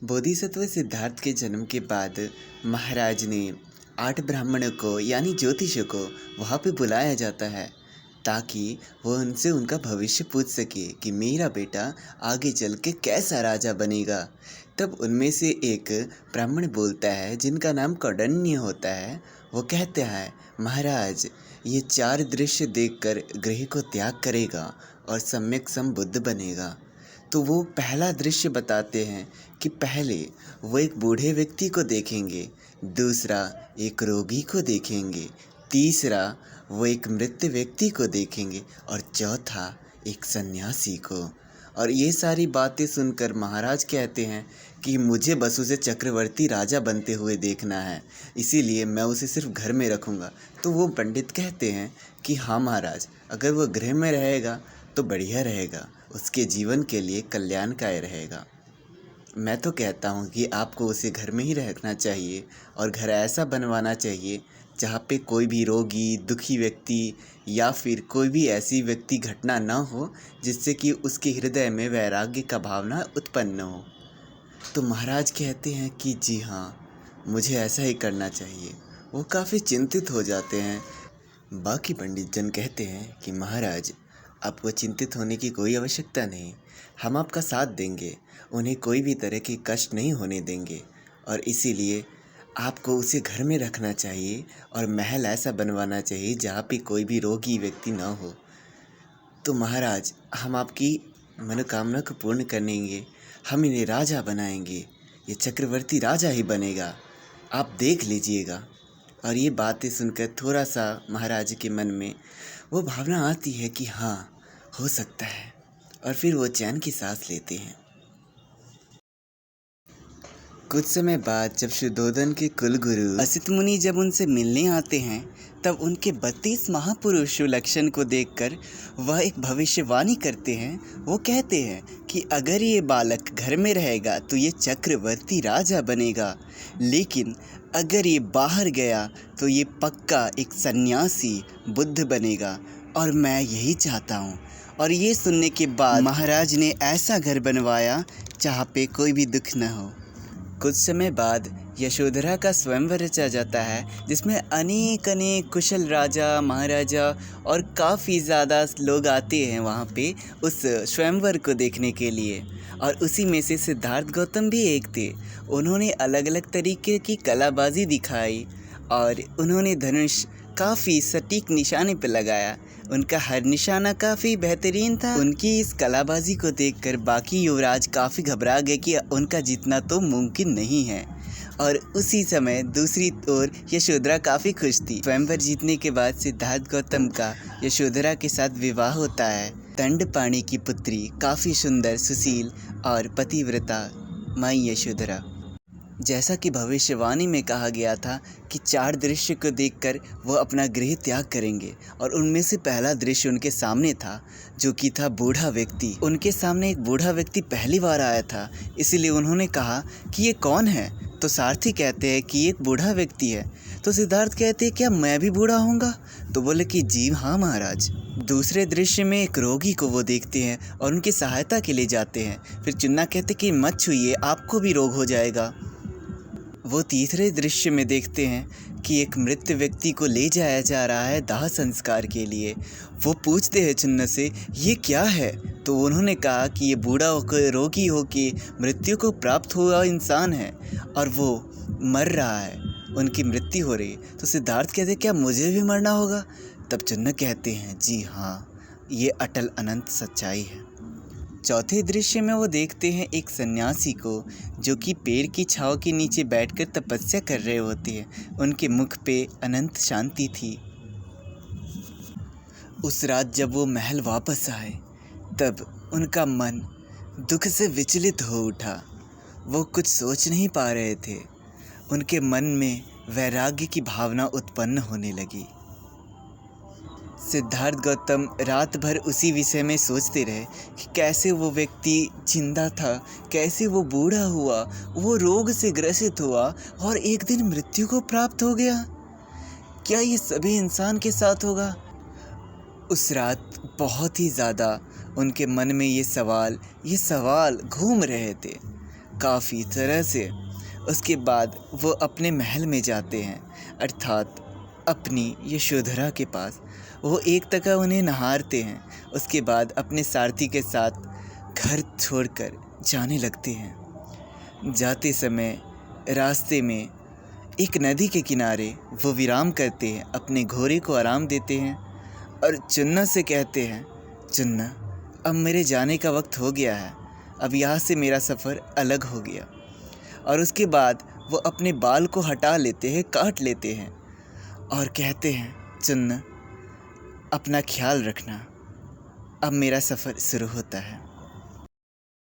बोधिसत्व सिद्धार्थ के जन्म के बाद महाराज ने 8 ब्राह्मणों को यानी ज्योतिषों को वहाँ पे बुलाया जाता है ताकि वो उनसे उनका भविष्य पूछ सके कि मेरा बेटा आगे चल के कैसा राजा बनेगा। तब उनमें से एक ब्राह्मण बोलता है जिनका नाम कौंडिन्य होता है। वो कहते हैं, महाराज ये 4 दृश्य देखकर गृह को त्याग करेगा और सम्यक संबुद्ध बनेगा। तो वो पहला दृश्य बताते हैं कि पहले वो एक बूढ़े व्यक्ति को देखेंगे, दूसरा एक रोगी को देखेंगे, तीसरा वो एक मृत व्यक्ति को देखेंगे और चौथा एक सन्यासी को। और ये सारी बातें सुनकर महाराज कहते हैं कि मुझे बस उसे चक्रवर्ती राजा बनते हुए देखना है, इसीलिए मैं उसे सिर्फ घर में रखूँगा। तो वो पंडित कहते हैं कि हाँ महाराज, अगर वो गृह में रहेगा तो बढ़िया रहेगा, उसके जीवन के लिए कल्याणकारी रहेगा। मैं तो कहता हूँ कि आपको उसे घर में ही रखना चाहिए और घर ऐसा बनवाना चाहिए जहाँ पे कोई भी रोगी, दुखी व्यक्ति या फिर कोई भी ऐसी व्यक्ति घटना ना हो जिससे कि उसके हृदय में वैराग्य का भावना उत्पन्न हो। तो महाराज कहते हैं कि जी हाँ, मुझे ऐसा ही करना चाहिए। वो काफ़ी चिंतित हो जाते हैं। बाकी पंडित जन कहते हैं कि महाराज, आपको चिंतित होने की कोई आवश्यकता नहीं, हम आपका साथ देंगे, उन्हें कोई भी तरह के कष्ट नहीं होने देंगे और इसीलिए आपको उसे घर में रखना चाहिए और महल ऐसा बनवाना चाहिए जहाँ पे कोई भी रोगी व्यक्ति ना हो। तो महाराज, हम आपकी मनोकामना को पूर्ण करेंगे, हम इन्हें राजा बनाएंगे, ये चक्रवर्ती राजा ही बनेगा, आप देख लीजिएगा। और ये बातें सुनकर थोड़ा सा महाराज के मन में वो भावना आती है कि हाँ, हो सकता है, और फिर वो चैन की सांस लेते हैं। कुछ समय बाद जब शुद्धोधन के कुलगुरु असित मुनि जब उनसे मिलने आते हैं, तब उनके 32 महापुरुष लक्षण को देखकर वह एक भविष्यवाणी करते हैं। वो कहते हैं कि अगर ये बालक घर में रहेगा तो ये चक्रवर्ती राजा बनेगा, लेकिन अगर ये बाहर गया तो ये पक्का एक सन्यासी बुद्ध बनेगा, और मैं यही चाहता हूँ। और ये सुनने के बाद महाराज ने ऐसा घर बनवाया जहाँ पे कोई भी दुख न हो। कुछ समय बाद यशोधरा का स्वयंवर रचा जाता है, जिसमें अनेक कुशल राजा, महाराजा और काफ़ी ज़्यादा लोग आते हैं वहाँ पे उस स्वयंवर को देखने के लिए। और उसी में से सिद्धार्थ गौतम भी एक थे। उन्होंने अलग अलग तरीके की कलाबाजी दिखाई और उन्होंने धनुष काफ़ी सटीक निशाने पर लगाया। उनका हर निशाना काफ़ी बेहतरीन था। उनकी इस कलाबाजी को देखकर बाकी युवराज काफ़ी घबरा गए कि उनका जीतना तो मुमकिन नहीं है। और उसी समय दूसरी ओर यशोधरा काफ़ी खुश थी। स्वयंवर जीतने के बाद सिद्धार्थ गौतम का यशोधरा के साथ विवाह होता है। दंडपाणि की पुत्री काफ़ी सुंदर, सुशील और पतिव्रता माई यशोधरा। जैसा कि भविष्यवाणी में कहा गया था कि 4 दृश्य को देखकर वो अपना गृह त्याग करेंगे, और उनमें से पहला दृश्य उनके सामने था जो कि था बूढ़ा व्यक्ति। उनके सामने एक बूढ़ा व्यक्ति पहली बार आया था, इसीलिए उन्होंने कहा कि ये कौन है। तो सारथी कहते हैं कि एक बूढ़ा व्यक्ति है। तो सिद्धार्थ कहते हैं, क्या मैं भी बूढ़ा होऊंगा? तो बोले कि जी हाँ महाराज। दूसरे दृश्य में एक रोगी को वो देखते हैं और उनकी सहायता के लिए जाते हैं। फिर चुन्ना कहते कि मत छूइए, आपको भी रोग हो जाएगा। वो तीसरे दृश्य में देखते हैं कि एक मृत व्यक्ति को ले जाया जा रहा है दाह संस्कार के लिए। वो पूछते हैं चुन्ना से, ये क्या है? तो उन्होंने कहा कि ये बूढ़ा होकर, रोगी होकर मृत्यु को प्राप्त हुआ इंसान है और वो मर रहा है, उनकी मृत्यु हो रही है। तो सिद्धार्थ कहते हैं, क्या मुझे भी मरना होगा? तब चुन्ना कहते हैं, जी हाँ, ये अटल अनंत सच्चाई है। चौथे दृश्य में वो देखते हैं एक सन्यासी को जो कि पेड़ की छांव के नीचे बैठकर तपस्या कर रहे होते हैं। उनके मुख पे अनंत शांति थी। उस रात जब वो महल वापस आए तब उनका मन दुख से विचलित हो उठा। वो कुछ सोच नहीं पा रहे थे। उनके मन में वैराग्य की भावना उत्पन्न होने लगी। सिद्धार्थ गौतम रात भर उसी विषय में सोचते रहे कि कैसे वो व्यक्ति जिंदा था, कैसे वो बूढ़ा हुआ, वो रोग से ग्रसित हुआ और एक दिन मृत्यु को प्राप्त हो गया। क्या ये सभी इंसान के साथ होगा? उस रात बहुत ही ज़्यादा उनके मन में ये सवाल घूम रहे थे। काफ़ी तरह से। उसके बाद वो अपने महल में जाते हैं, अर्थात अपनी यशोधरा के पास। वो एक टका उन्हें नहारते हैं। उसके बाद अपने सारथी के साथ घर छोड़कर जाने लगते हैं। जाते समय रास्ते में एक नदी के किनारे वो विराम करते हैं, अपने घोड़े को आराम देते हैं और चुन्ना से कहते हैं, चुन्ना, अब मेरे जाने का वक्त हो गया है, अब यहाँ से मेरा सफ़र अलग हो गया। और उसके बाद वो अपने बाल को हटा लेते हैं, काट लेते हैं और कहते हैं, चुन्ना, अपना ख्याल रखना, अब मेरा सफ़र शुरू होता है।